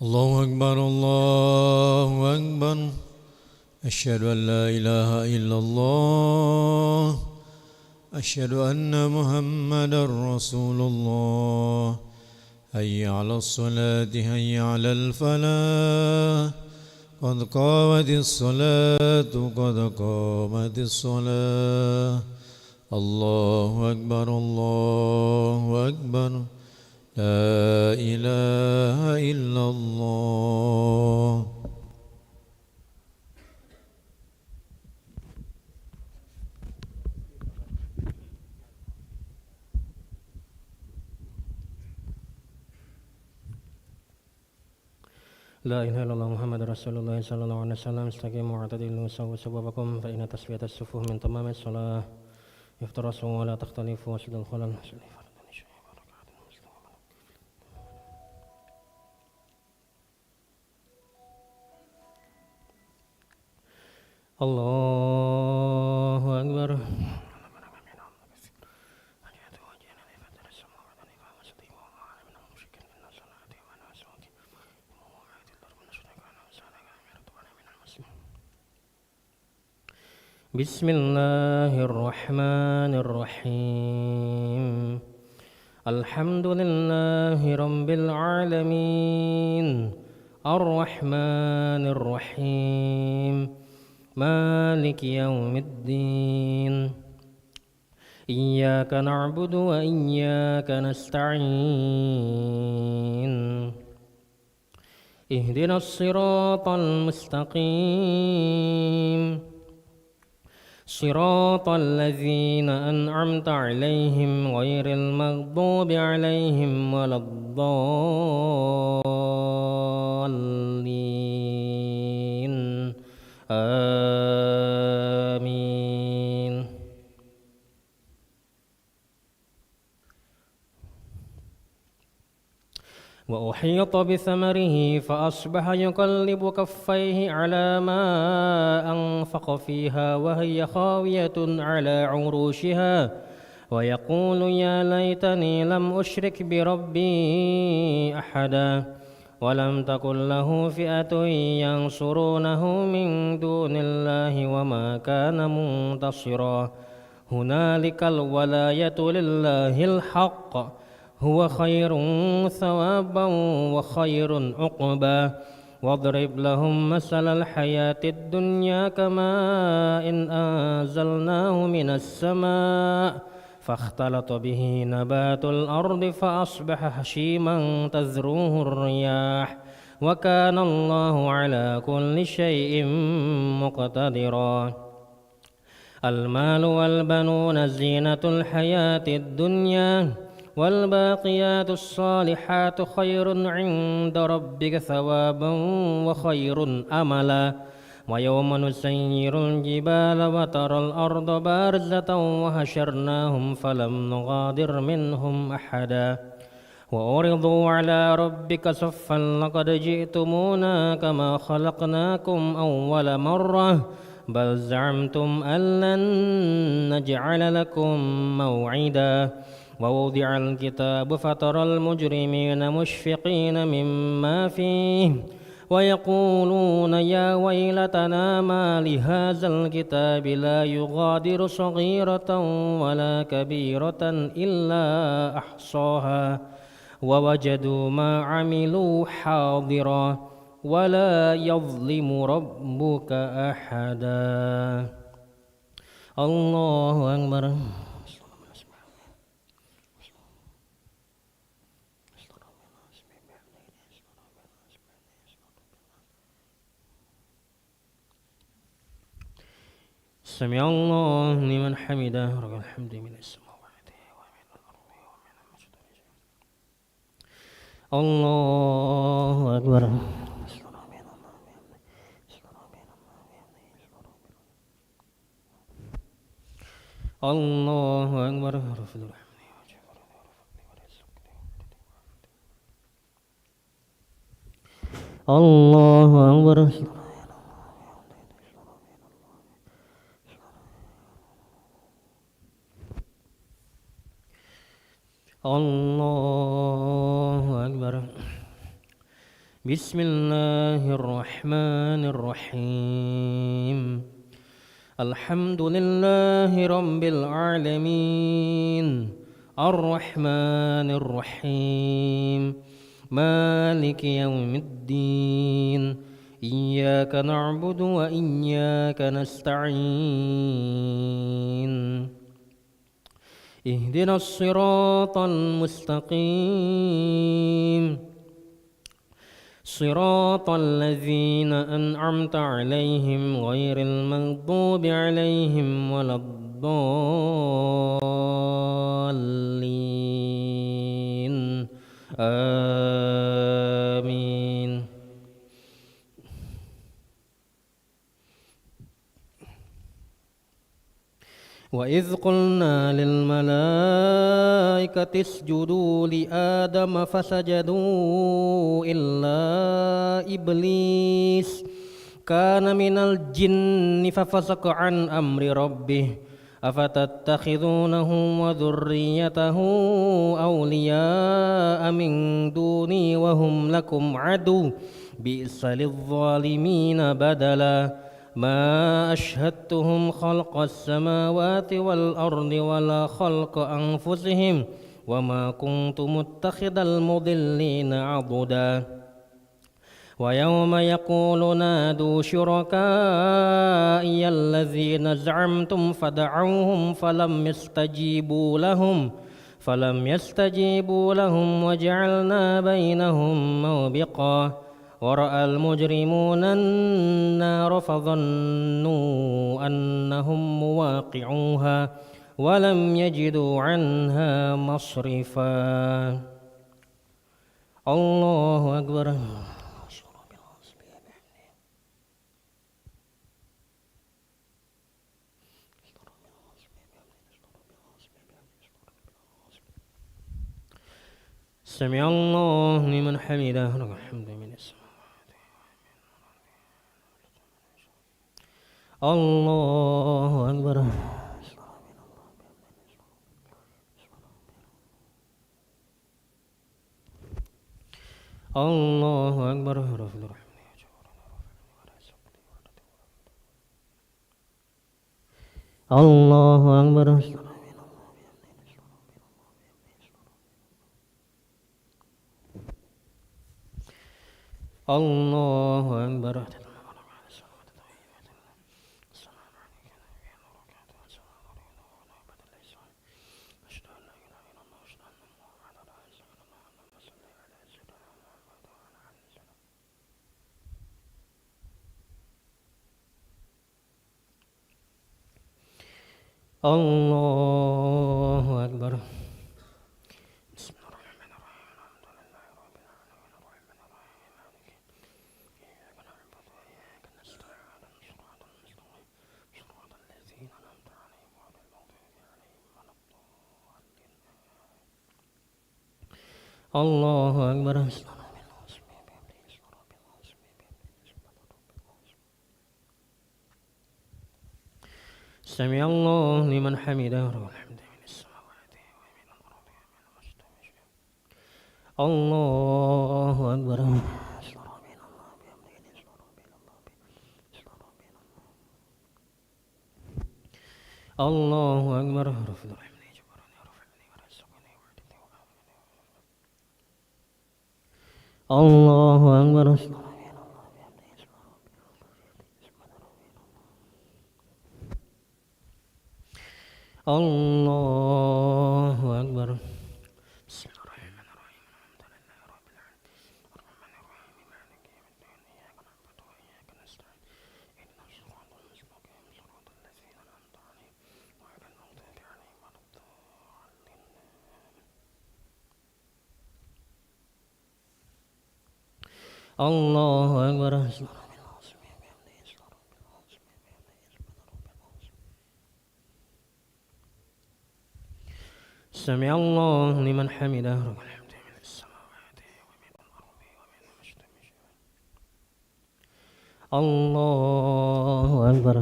الله أكبر الله أكبر. أشهد أن لا إله إلا الله. أشهد أن محمدا رسول الله. حي على الصلاة حي على الفلاح. قد قامت الصلاة قد قامت الصلاة. الله أكبر الله أكبر. لا إله إلا الله. لا إله إلا الله محمد رسول الله صلى الله عليه وسلم. استقيموا واعتدلوا سووا صوابكم فإن تسوية الصفوف من تمام الصلاة. افترسوا ولا تختلفوا واسد الخلل. الله أكبر. بسم الله الرحمن الرحيم. الحمد لله رب العالمين الرحمن الرحيم مالك يوم الدين. إياك نعبد وإياك نستعين. اهدنا الصراط المستقيم صراط الذين أنعمت عليهم غير المغضوب عليهم ولا الضالين. آمين. وأحيط بثمره فأصبح يقلب كفيه على ما أنفق فيها وهي خاوية على عروشها ويقول يا ليتني لم أشرك بربي أحدا ولم تكن له فئة ينصرونه من دون الله وما كان منتصرا. هنالك الولاية لله الحق هو خير ثوابا وخير عقبا. واضرب لهم مثل الحياة الدنيا كماء إن أنزلناه من السماء فاختلط به نبات الأرض فأصبح هشيما تذروه الرياح وكان الله على كل شيء مقتدرا. المال والبنون زينة الحياة الدنيا والباقيات الصالحات خير عند ربك ثوابا وخير أملا. ويوم نسير الجبال وترى الأرض بارزة وحشرناهم فلم نغادر منهم أحدا. وعرضوا على ربك صفا لقد جئتمونا كما خلقناكم أول مرة بل زعمتم أن لن نجعل لكم موعدا. ووضع الكتاب فترى المجرمين مشفقين مما فيه ويقولون يا ويلتنا ما لهذا الكتاب لا يغادر صغيرة ولا كبيرة إلا أحصاها ووجدوا ما عملوا حاضرا ولا يظلم ربك أحدا. الله أكبر. سمع الله لمن حمده رب الحمد من السماوات ومن الأرض ومن المشرق. الله أكبر. الله أكبر. الله أكبر. الله أكبر. بسم الله الرحمن الرحيم الحمد لله رب العالمين الرحمن الرحيم مالك يوم الدين إياك نعبد وإياك نستعين اهدنا الصراط المستقيم صراط الذين أنعمت عليهم غير المغضوب عليهم ولا الضالين آمين وإذ قلنا للملائكة اسجدوا لآدم فسجدوا إلا إبليس كان من الجن ففسق عن أمر ربه أفتتخذونه وذريته أولياء من دوني وهم لكم عدو بئس للظالمين بدلا ما أشهدتهم خلق السماوات والأرض ولا خلق أنفسهم وما كنت متخذ المضلين عضدا ويوم يقول نادوا شركائي الذين زعمتم فدعوهم فلم يستجيبوا لهم وجعلنا بينهم موبقا ورأى المجرمون النار فظنوا أنهم مواقعوها ولم يجدوا عنها مصرفا الله أكبر سمع الله لمن حمده الحمد من السماء الله أكبر الله أكبر الله أكبر الله أكبر الله أكبر بسم الله الرحمن الرحيم الحمد لله رب العالمين الرحمن الرحيم مالك إياك نعبد وإياك نستعين صراط المستقيم صراط الذين أنعمت عليهم غير المغضوب عليهم ولا الضالين الله أكبر سمع الله لمن حمده والحمد من السماوات ومن الأرض ومن المستمع الله أكبر الله أكبر الله أكبر الله أكبر بسم الله الرحمن الرحيم الحمد لله رب العالمين الرحمن الرحيم مالك يوم الدين إياك نعبد وإياك نستعين اهدنا الصراط المستقيم صراط الذين أنعمت عليهم غير المغضوب عليهم ولا الضالين الله أكبر سمع الله لمن حمده والحمد من السماوات ومن الأرض ومن المستمع الله أكبر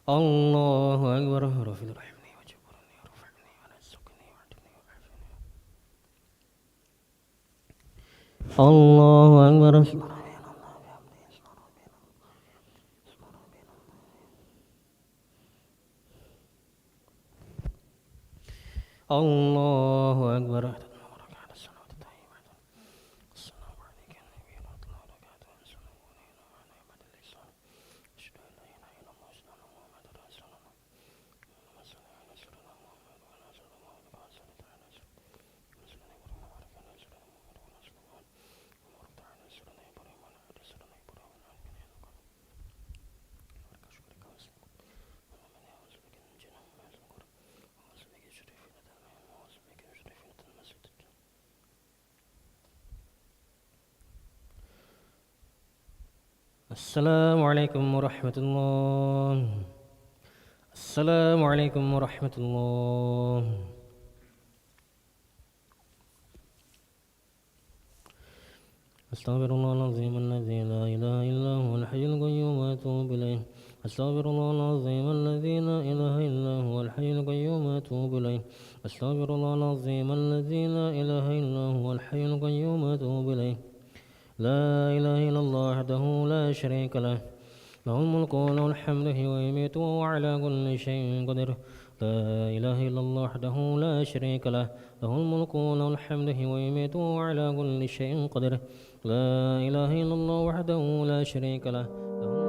الله أكبر رفيع الله أكبر الله أكبر السلام عليكم ورحمة الله. السلام عليكم ورحمة الله. أستغفر الله العظيم الذي لا إله إلا هو الحي القيوم وأتوب إليه. أستغفر الله العظيم الذي لا إله إلا هو الحي القيوم وأتوب إليه. أستغفر الله العظيم الذي لا إله إلا هو الحي القيوم وأتوب إليه. لا إله إلا الله وحده لا شريك له، له الملك وله الحمد ويميت وهو على كل شيء قدير. لا إله إلا الله وحده لا شريك له، له الملك وله الحمد ويميت وهو على كل شيء قدير. لا إله إلا الله وحده لا شريك له، له